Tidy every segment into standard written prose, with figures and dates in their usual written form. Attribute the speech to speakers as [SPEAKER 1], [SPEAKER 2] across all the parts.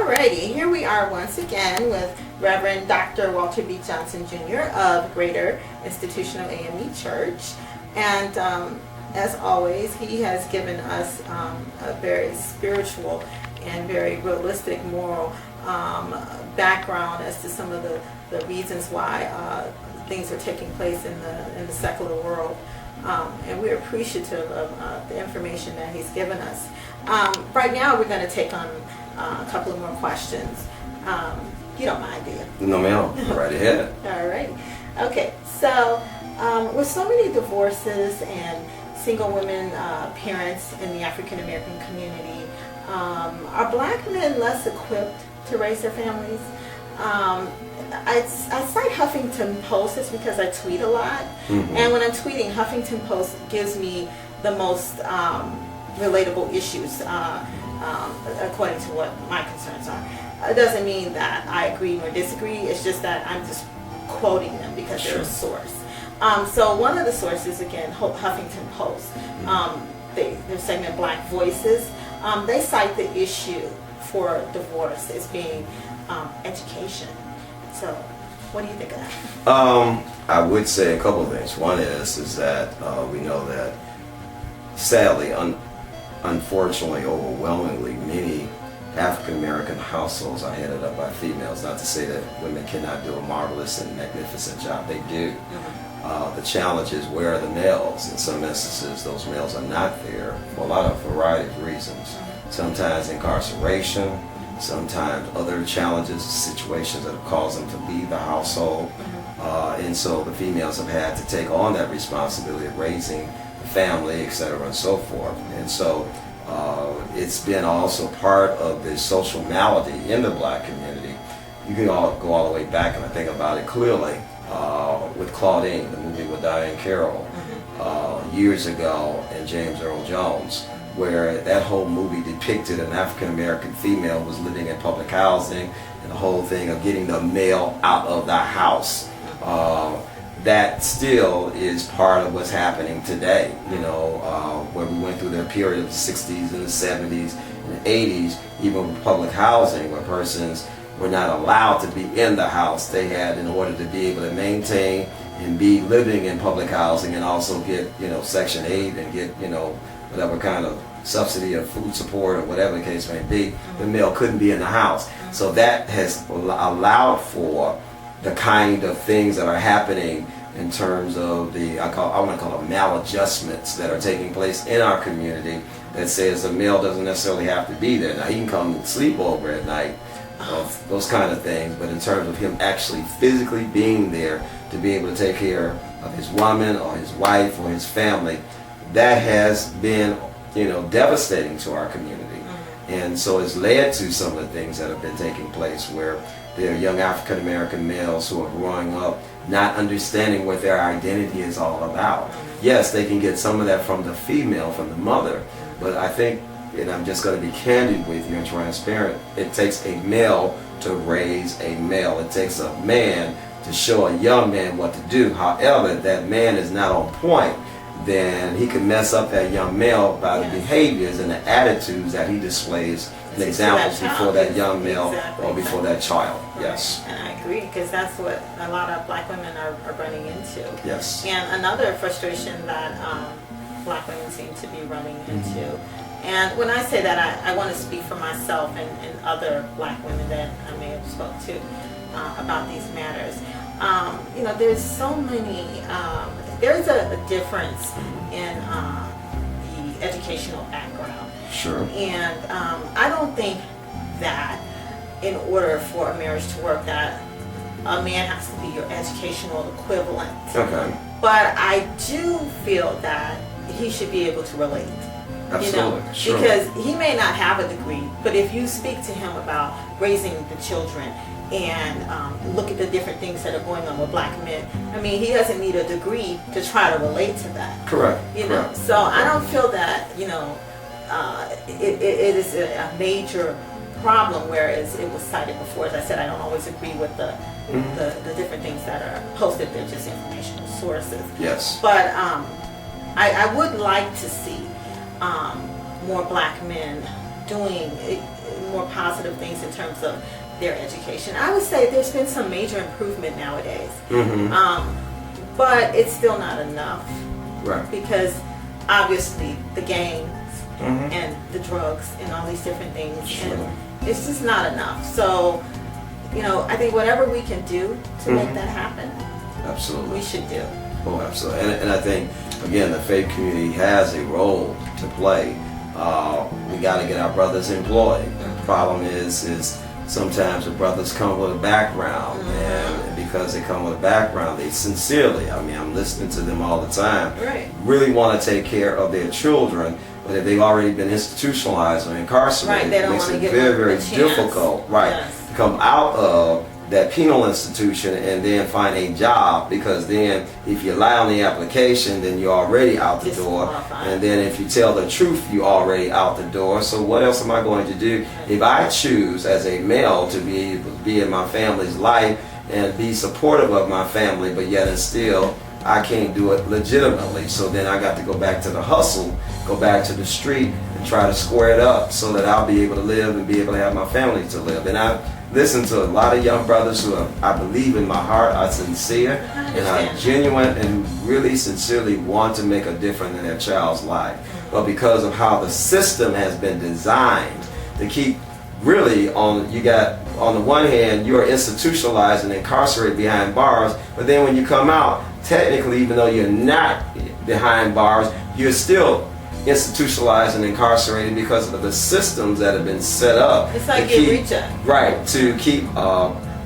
[SPEAKER 1] Alrighty, here we are once again with Reverend Dr. Walter B. Johnson Jr. of Greater Institutional AME Church. And as always, he has given us a very spiritual and very realistic moral background as to some of the reasons why things are taking place in the secular world. And we're appreciative of the information that he's given us. Right now we're going to take on a couple of more questions. You don't mind, do you?
[SPEAKER 2] No, ma'am. Right ahead.
[SPEAKER 1] All right. Okay. So, with so many divorces and single women parents in the African American community, are black men less equipped to raise their families? I cite Huffington Post just because I tweet a lot, and when I'm tweeting, Huffington Post gives me the most relatable issues according to what my concerns are. It doesn't mean that I agree or disagree. It's just that I'm just quoting them because they're a source. So one of the sources, again, Huffington Post, their segment Black Voices, they cite the issue for divorce as being education. So what do you think of that?
[SPEAKER 2] I would say a couple of things. One is that we know that sadly, unfortunately, overwhelmingly, many African American households are headed up by females. Not to say that women cannot do a marvelous and magnificent job. They do. The challenge is, where are the males? In some instances, those males are not there for a lot of variety of reasons. Sometimes incarceration, sometimes other challenges, situations that have caused them to leave the household. And so the females have had to take on that responsibility of raising the family, etc., and so forth. And so it's been also part of the social malady in the black community. You can go all the way back, and I think about it clearly, with Claudine, the movie with Diane Carroll, years ago, and James Earl Jones, where that whole movie depicted an African American female who was living in public housing, and the whole thing of getting the male out of the house. That still is part of what's happening today, where we went through the period of the 60s and the 70s and the 80s, even with public housing, where persons were not allowed to be in the house. They had, in order to be able to maintain and be living in public housing and also get, Section 8 and get, whatever kind of subsidy or food support or whatever the case may be, the male couldn't be in the house. So that has allowed for the kind of things that are happening in terms of I want to call them maladjustments that are taking place in our community, that says the male doesn't necessarily have to be there. Now, he can come and sleep over at night, those kind of things, but in terms of him actually physically being there to be able to take care of his woman or his wife or his family, that has been devastating to our community. And so it's led to some of the things that have been taking place, where there are young African American males who are growing up not understanding what their identity is all about. Yes, they can get some of that from the female, from the mother, but I think, and I'm just going to be candid with you and transparent, it takes a male to raise a male. It takes a man to show a young man what to do. However, if that man is not on point, then he can mess up that young male by the behaviors and the attitudes that he displays and examples before that young male or before that child. Yes.
[SPEAKER 1] And I agree, because that's what a lot of black women are running into.
[SPEAKER 2] Yes.
[SPEAKER 1] And another frustration that black women seem to be running into. And when I say that, I want to speak for myself and other black women that I may have spoke to about these matters. There's so many, there's a difference in the educational background.
[SPEAKER 2] Sure.
[SPEAKER 1] And I don't think that in order for a marriage to work, that a man has to be your educational equivalent.
[SPEAKER 2] Okay.
[SPEAKER 1] But I do feel that he should be able to relate.
[SPEAKER 2] Absolutely. Sure.
[SPEAKER 1] Because he may not have a degree, but if you speak to him about raising the children and look at the different things that are going on with black men, I mean, he doesn't need a degree to try to relate to that.
[SPEAKER 2] Correct.
[SPEAKER 1] Correct. So I don't feel that it is a major problem, whereas it was cited before. As I said, I don't always agree with the different things that are posted. They're just informational sources.
[SPEAKER 2] Yes.
[SPEAKER 1] But I would like to see more black men doing more positive things in terms of their education. I would say there's been some major improvement nowadays, but it's still not enough,
[SPEAKER 2] Right.
[SPEAKER 1] because obviously the gangs and the drugs and all these different things,
[SPEAKER 2] Sure.
[SPEAKER 1] and it's just not enough. So, you know, I think whatever we can do to make that happen,
[SPEAKER 2] Absolutely.
[SPEAKER 1] we should do.
[SPEAKER 2] Oh, absolutely. And I think, again, the faith community has a role to play. We got to get our brothers employed. The problem is sometimes the brothers come with a background, and because they come with a background, they sincerely, I mean, I'm listening to them all the time,
[SPEAKER 1] Right.
[SPEAKER 2] really want to take care of their children, but if they've already been institutionalized or incarcerated,
[SPEAKER 1] Right, they don't
[SPEAKER 2] it makes
[SPEAKER 1] want to
[SPEAKER 2] it
[SPEAKER 1] give
[SPEAKER 2] very,
[SPEAKER 1] them
[SPEAKER 2] very
[SPEAKER 1] the chance.
[SPEAKER 2] difficult, right,
[SPEAKER 1] Yes.
[SPEAKER 2] to come out of that penal institution and then find a job, because then if you lie on the application, then you're already out the door,
[SPEAKER 1] Disqualified.
[SPEAKER 2] and then if you tell the truth, you're already out the door. So what else am I going to do if I choose as a male to be able to be in my family's life and be supportive of my family, but yet and still I can't do it legitimately? So then I got to go back to the hustle, go back to the street and try to square it up so that I'll be able to live and be able to have my family to live. And I listen to a lot of young brothers who I believe in my heart are sincere and are genuine and really sincerely want to make a difference in their child's life. But because of how the system has been designed to keep really on the one hand, you are institutionalized and incarcerated behind bars, but then when you come out, technically, even though you're not behind bars, you're still institutionalized and incarcerated because of the systems that have been set up.
[SPEAKER 1] It's like
[SPEAKER 2] to
[SPEAKER 1] you
[SPEAKER 2] keep,
[SPEAKER 1] reach it.
[SPEAKER 2] right, to keep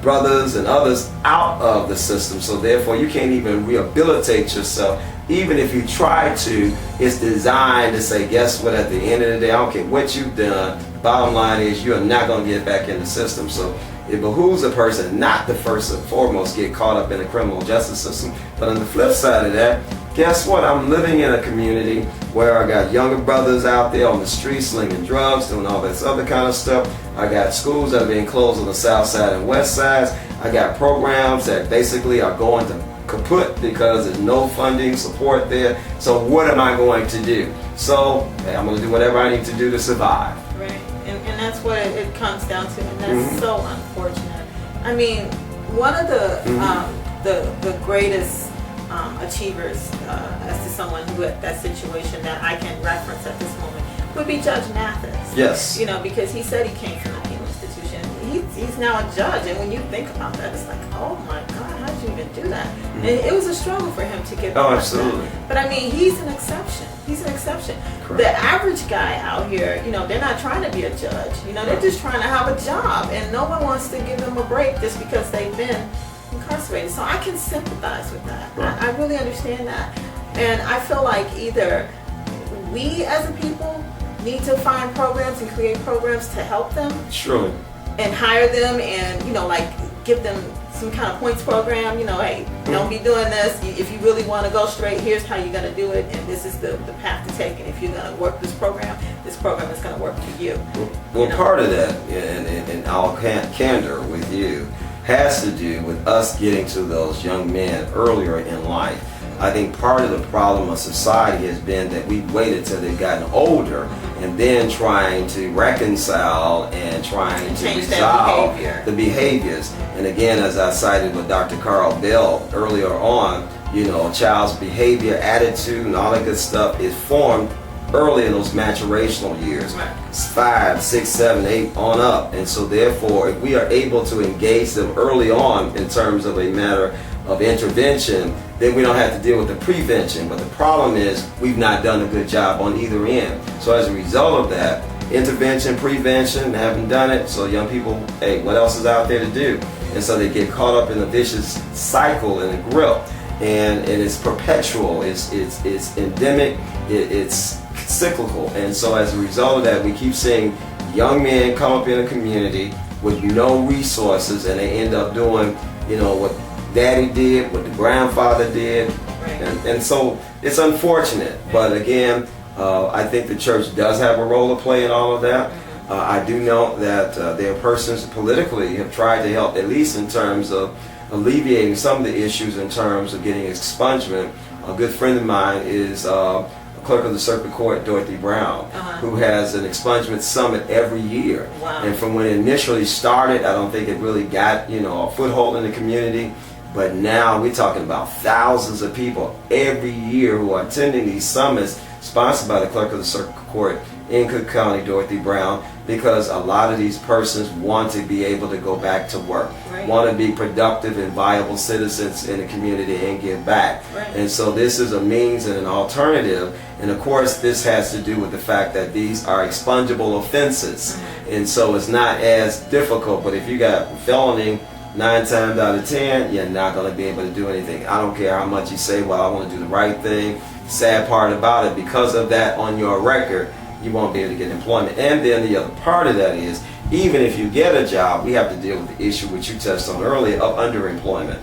[SPEAKER 2] brothers and others out of the system. So therefore, you can't even rehabilitate yourself. Even if you try to, it's designed to say, guess what, at the end of the day, I don't care what you've done, bottom line is you are not going to get back in the system. So it behooves a person not to first and foremost get caught up in the criminal justice system. But on the flip side of that, guess what? I'm living in a community where I got younger brothers out there on the streets slinging drugs, doing all this other kind of stuff. I got schools that are being closed on the south side and west sides. I got programs that basically are going to kaput because there's no funding support there. So what am I going to do? So I'm going to do whatever I need to do to survive.
[SPEAKER 1] Right, and that's what it comes down to, and that's so unfortunate. I mean, one of the greatest achievers as to someone who at that situation that I can reference at this moment would be Judge Mathis.
[SPEAKER 2] Yes.
[SPEAKER 1] You know, because he said he came from the penal institution. He's now a judge, and when you think about that, it's like, oh my God, how did you even do that? And it was a struggle for him to get.
[SPEAKER 2] Oh, absolutely.
[SPEAKER 1] That. But I mean, he's an exception. He's an exception.
[SPEAKER 2] Correct.
[SPEAKER 1] The average guy out here, you know, they're not trying to be a judge. You know, they're just trying to have a job, and no one wants to give them a break just because they've been incarcerated. So I can sympathize with that.
[SPEAKER 2] Right.
[SPEAKER 1] I really understand that, and I feel like either we as a people need to find programs and create programs to help them.
[SPEAKER 2] Surely.
[SPEAKER 1] And hire them, and you know, like give them some kind of points program. You know, hey, don't be doing this. If you really want to go straight, here's how you're going to do it, and this is the path to take. And if you're going to work this program is going to work for you.
[SPEAKER 2] Well,
[SPEAKER 1] you know?
[SPEAKER 2] part of that, and I'll candor with you, has to do with us getting to those young men earlier in life. I think part of the problem of society has been that we've waited till they've gotten older and then trying to reconcile and trying to resolve the behaviors. And again, as I cited with Dr. Carl Bell earlier on, you know, a child's behavior, attitude, and all that good stuff is formed early in those maturational years, 5, 6, 7, 8 on up. And so therefore, if we are able to engage them early on in terms of a matter of intervention, then we don't have to deal with the prevention. But the problem is we've not done a good job on either end. So as a result of that, intervention, prevention, haven't done it. So young people, hey, what else is out there to do? And so they get caught up in a vicious cycle and a grip. And it's perpetual, it's endemic, it's cyclical. And so as a result of that, we keep seeing young men come up in a community with no resources, and they end up doing, you know, what daddy did, what the grandfather did. And so it's unfortunate. But again, I think the church does have a role to play in all of that. I do know that there are persons politically have tried to help, at least in terms of alleviating some of the issues in terms of getting expungement. A good friend of mine is clerk of the circuit court, Dorothy Brown, who has an expungement summit every year.
[SPEAKER 1] Wow.
[SPEAKER 2] And from when it initially started, I don't think it really got, a foothold in the community. But now we're talking about thousands of people every year who are attending these summits sponsored by the clerk of the circuit court in Cook County, Dorothy Brown, because a lot of these persons want to be able to go back to work, want to be productive and viable citizens in the community and give back. And so this is a means and an alternative. And of course, this has to do with the fact that these are expungible offenses. And so it's not as difficult, but if you got felony, 9 times out of 10, you're not going to be able to do anything. I don't care how much you say, well, I want to do the right thing. Sad part about it, because of that on your record, you won't be able to get employment. And then the other part of that is, even if you get a job, we have to deal with the issue which you touched on earlier of underemployment.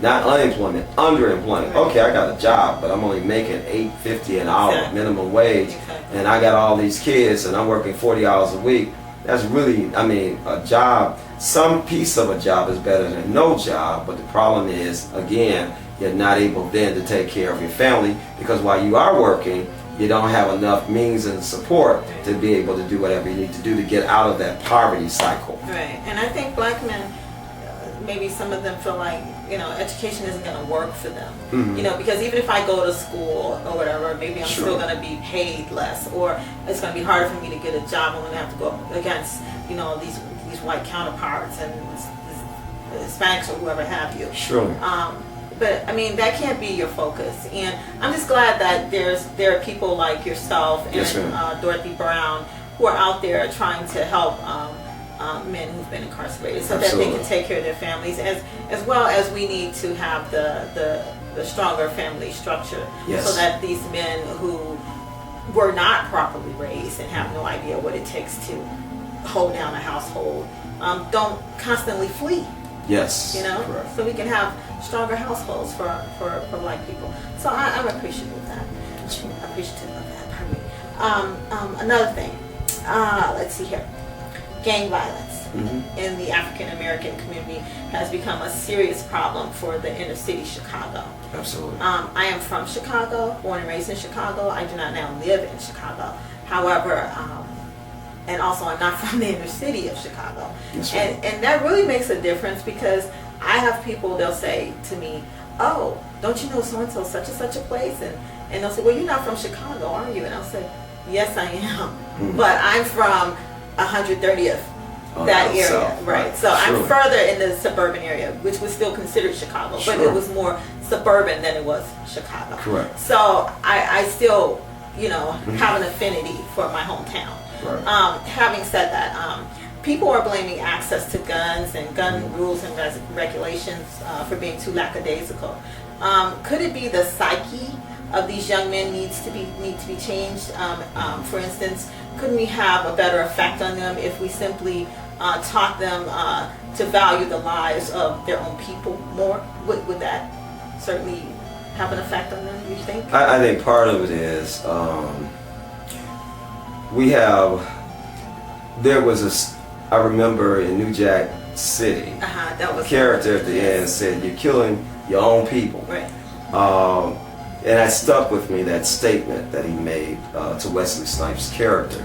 [SPEAKER 2] Not unemployment, underemployment. Okay, I got a job, but I'm only making $8.50 an hour minimum wage, and I got all these kids, and I'm working 40 hours a week. That's really, a job. Some piece of a job is better than no job, but the problem is, again, you're not able then to take care of your family, because while you are working, you don't have enough means and support to be able to do whatever you need to do to get out of that poverty cycle.
[SPEAKER 1] Right, and I think black men, maybe some of them feel like, education isn't going to work for them. Because even if I go to school or whatever, maybe I'm still going to be paid less, or it's going to be harder for me to get a job. I'm going to have to go up against, these white counterparts and Hispanics or whoever have you. But that can't be your focus, and I'm just glad that there are people like yourself and Dorothy Brown who are out there trying to help men who've been incarcerated, so that they can take care of their families, as well as we need to have the stronger family structure, so that these men who were not properly raised and have no idea what it takes to hold down a household don't constantly flee.
[SPEAKER 2] Correct.
[SPEAKER 1] So we can have stronger households for black people. So I'm appreciative of that. Pardon me. Another thing, let's see here. Gang violence in the African American community has become a serious problem for the inner city Chicago.
[SPEAKER 2] Absolutely.
[SPEAKER 1] I am from Chicago, born and raised in Chicago. I do not now live in Chicago. However, and also I'm not from the inner city of Chicago. And that really makes a difference, because I have people, they'll say to me, oh, don't you know so-and-so such and such a place? And they'll say, well, you're not from Chicago, are you? And I'll say, yes, I am. But I'm from 130th, that area. So I'm further in the suburban area, which was still considered Chicago, but it was more suburban than it was Chicago.
[SPEAKER 2] Correct.
[SPEAKER 1] So I still, have an affinity for my hometown. Having said that, people are blaming access to guns and gun rules and regulations for being too lackadaisical. Could it be the psyche of these young men need to be changed? For instance, couldn't we have a better effect on them if we simply taught them to value the lives of their own people more? Would that certainly have an effect on them, you think?
[SPEAKER 2] I think part of it is I remember in New Jack City,
[SPEAKER 1] that was
[SPEAKER 2] the character at the end said, you're killing your own people. And that stuck with me, that statement that he made to Wesley Snipes' character.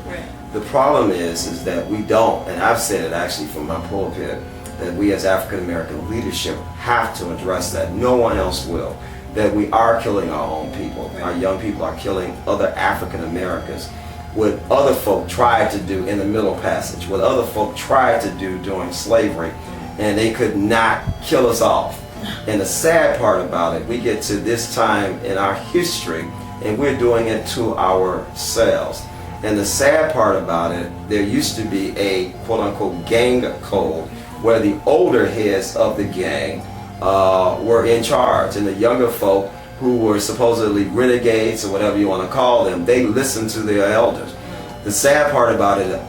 [SPEAKER 2] The problem is that we don't, and I've said it actually from my pulpit, that we as African American leadership have to address that. No one else will. That we are killing our own people. Our young people are killing other African Americans. What other folk tried to do in the Middle Passage, what other folk tried to do during slavery, and they could not kill us off. And the sad part about it, we get to this time in our history and we're doing it to ourselves. And the sad part about it, there used to be a quote-unquote gang code where the older heads of the gang were in charge, and the younger folk who were supposedly renegades or whatever you want to call them, they listened to their elders. The sad part about it,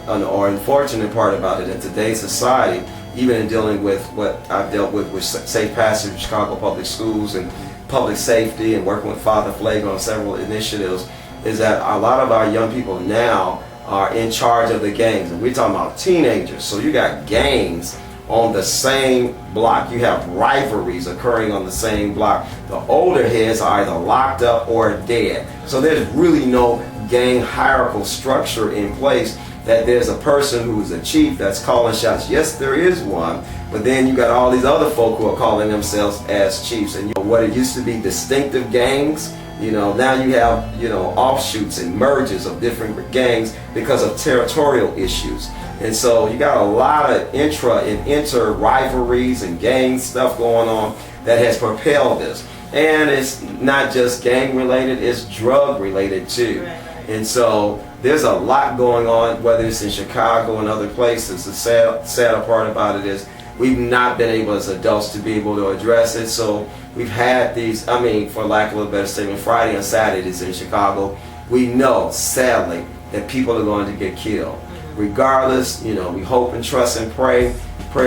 [SPEAKER 2] or unfortunate part about it in today's society, even in dealing with what I've dealt with Safe Passage, Chicago Public Schools, and public safety, and working with Father Flake on several initiatives, is that a lot of our young people now are in charge of the gangs. And we're talking about teenagers. So you got gangs on the same block. You have rivalries occurring on the same block. The older heads are either locked up or dead. So there's really no gang hierarchical structure in place that there's a person who's a chief that's calling shots. Yes, there is one, but then you got all these other folk who are calling themselves as chiefs. And what it used to be distinctive gangs, now you have, offshoots and merges of different gangs because of territorial issues. And so you got a lot of intra and inter rivalries and gang stuff going on that has propelled this. And it's not just gang related, it's drug related too.
[SPEAKER 1] Right.
[SPEAKER 2] And so there's a lot going on, whether it's in Chicago and other places. The sadder part about it is we've not been able as adults to be able to address it. So we've had these, for lack of a better statement, Friday and Saturdays in Chicago. We know, sadly, that people are going to get killed. Regardless, we hope and trust and pray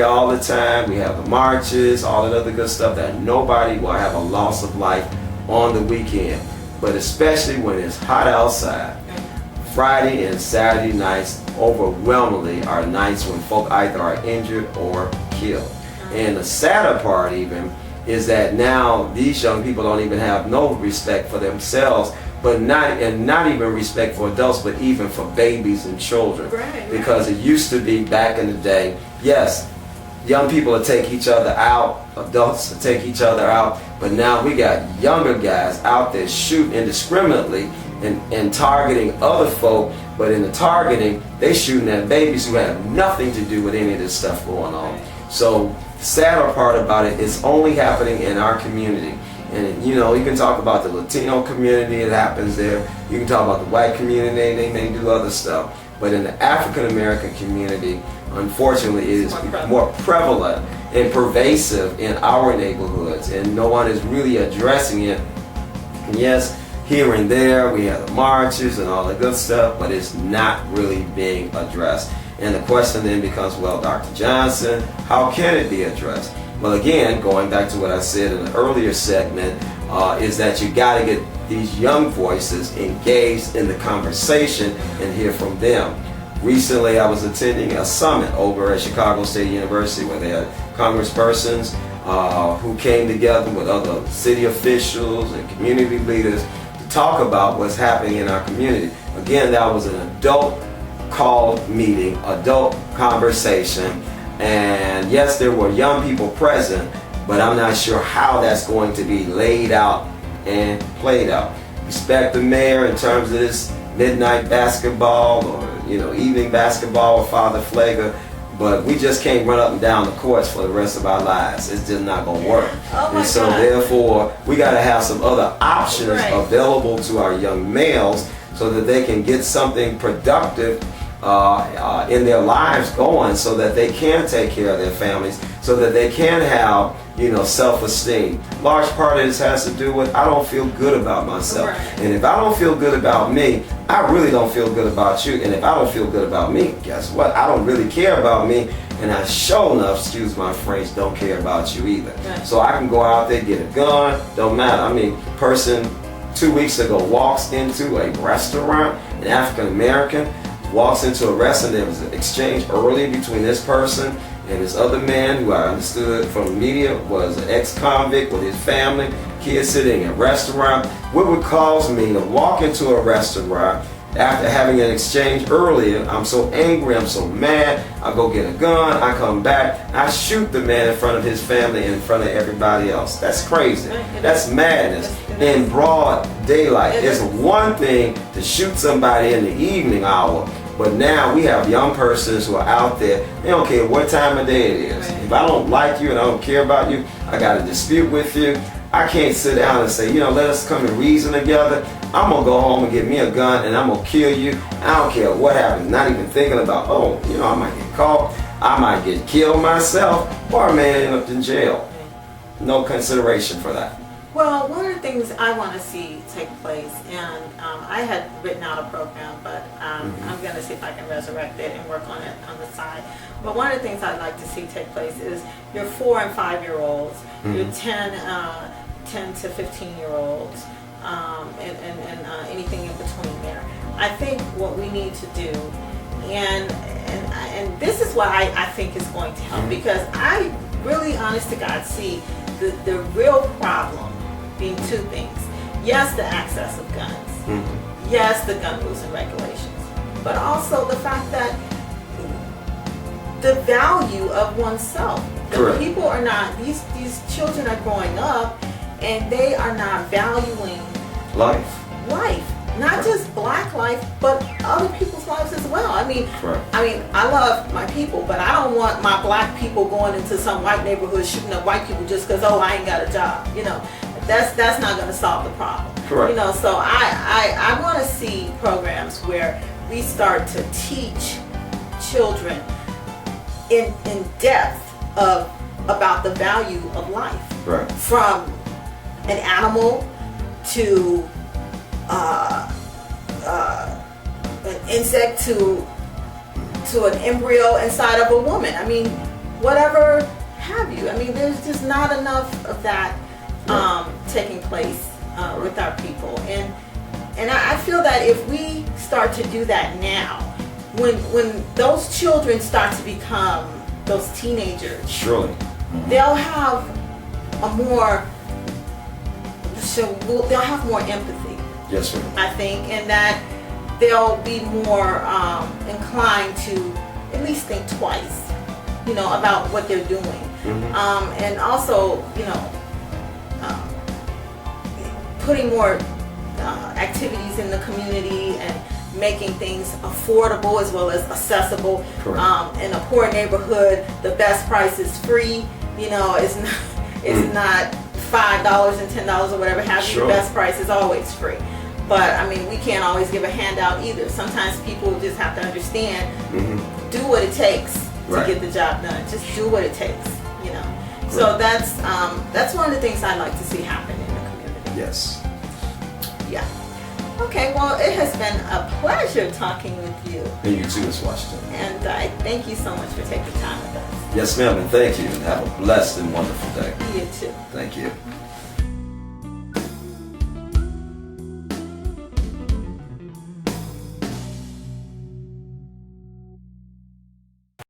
[SPEAKER 2] all the time. We have the marches, all that other good stuff, that nobody will have a loss of life on the weekend. But especially when it's hot outside, Friday and Saturday nights overwhelmingly are nights when folk either are injured or killed. And the sadder part even is that now these young people don't even have no respect for themselves, but not even respect for adults, but even for babies and children.
[SPEAKER 1] Right.
[SPEAKER 2] Because it used to be back in the day, yes, young people will take each other out, adults will take each other out, but now we got younger guys out there shooting indiscriminately and targeting other folk, but in the targeting, they shooting at babies who have nothing to do with any of this stuff going on. So the sadder part about it is only happening in our community. And you can talk about the Latino community, it happens there. You can talk about the white community, they may do other stuff. But in the African American community, unfortunately, it is more prevalent and pervasive in our neighborhoods, and no one is really addressing it. And yes, here and there we have the marches and all the good stuff, but it's not really being addressed. And the question then becomes, well, Dr. Johnson, how can it be addressed? Well, again, going back to what I said in the earlier segment, is that you got to get these young voices engaged in the conversation and hear from them. Recently, I was attending a summit over at Chicago State University where they had congresspersons who came together with other city officials and community leaders to talk about what's happening in our community. Again, that was an adult called meeting, adult conversation, and yes, there were young people present, but I'm not sure how that's going to be laid out and played out. Respect the mayor in terms of this midnight basketball or evening basketball with Father Flager, but we just can't run up and down the courts for the rest of our lives. It's just not going to work.
[SPEAKER 1] Oh,
[SPEAKER 2] and so therefore, we got to have some other options available to our young males so that they can get something productive in their lives going, so that they can take care of their families, so that they can have self-esteem. Large part of this has to do with I don't feel good about myself. And if I don't feel good about me, I really don't feel good about you. And if I don't feel good about me, guess what? I don't really care about me. And I sure enough, excuse my French, don't care about you either. So I can go out there, get a gun, don't matter. Person 2 weeks ago walks into a restaurant, an African American, walks into a restaurant. There was an exchange earlier between this person and this other man who I understood from the media was an ex-convict with his family, kids sitting in a restaurant. What would cause me to walk into a restaurant after having an exchange earlier? I'm so angry, I'm so mad, I go get a gun, I come back, I shoot the man in front of his family and in front of everybody else. That's crazy. That's madness in broad daylight. It's one thing to shoot somebody in the evening hour, but now we have young persons who are out there, they don't care what time of day it is. If I don't like you and I don't care about you, I got a dispute with you, I can't sit down and say, let us come and reason together. I'm going to go home and get me a gun and I'm going to kill you. I don't care what happens. Not even thinking about, I might get caught, I might get killed myself, or I may end up in jail. No consideration for that.
[SPEAKER 1] Well, one of the things I want to see take place, and I had written out a program, but I'm going to see if I can resurrect it and work on it on the side. But one of the things I'd like to see take place is your 4 and 5 year olds, your 10 to 15 year olds, and anything in between there. I think what we need to do and this is what I think is going to help, because I really, honest to God, see the real problem being two things. Yes, the access of guns. Yes, the gun rules and regulations. But also the fact that the value of oneself. The people are not, these children are growing up and they are not valuing
[SPEAKER 2] life.
[SPEAKER 1] Not just black life, but other people's lives as well. I mean, I love my people, but I don't want my black people going into some white neighborhood shooting up white people just because, oh, I ain't got a job. You know, that's not going to solve the problem.
[SPEAKER 2] Correct.
[SPEAKER 1] You know, so I want to see programs where we start to teach children in depth about the value of life.
[SPEAKER 2] Right.
[SPEAKER 1] From an animal to an insect to an embryo inside of a woman. I mean, whatever have you. I mean, there's just not enough of that taking place with our people. And I feel that if we start to do that now, when those children start to become those teenagers,
[SPEAKER 2] surely
[SPEAKER 1] they'll have they'll have more empathy.
[SPEAKER 2] Yes, sir.
[SPEAKER 1] I think, and that they'll be more inclined to at least think twice, you know, about what they're doing. And also, you know, putting more activities in the community and making things affordable as well as accessible. In a poor neighborhood, the best price is free. You know, it's not $5 and $10 or whatever have you. The best price is always free. But I mean, we can't always give a handout either. Sometimes people just have to understand, do what it takes to get the job done. Just do what it takes, you know. So that's one of the things I'd like to see happen in the community.
[SPEAKER 2] Yes.
[SPEAKER 1] Yeah. Okay, well, it has been a pleasure talking with you.
[SPEAKER 2] And you too, Ms. Washington.
[SPEAKER 1] And I thank you so much for taking time with us.
[SPEAKER 2] Yes, ma'am, and thank you. And have a blessed and wonderful day.
[SPEAKER 1] You too.
[SPEAKER 2] Thank you.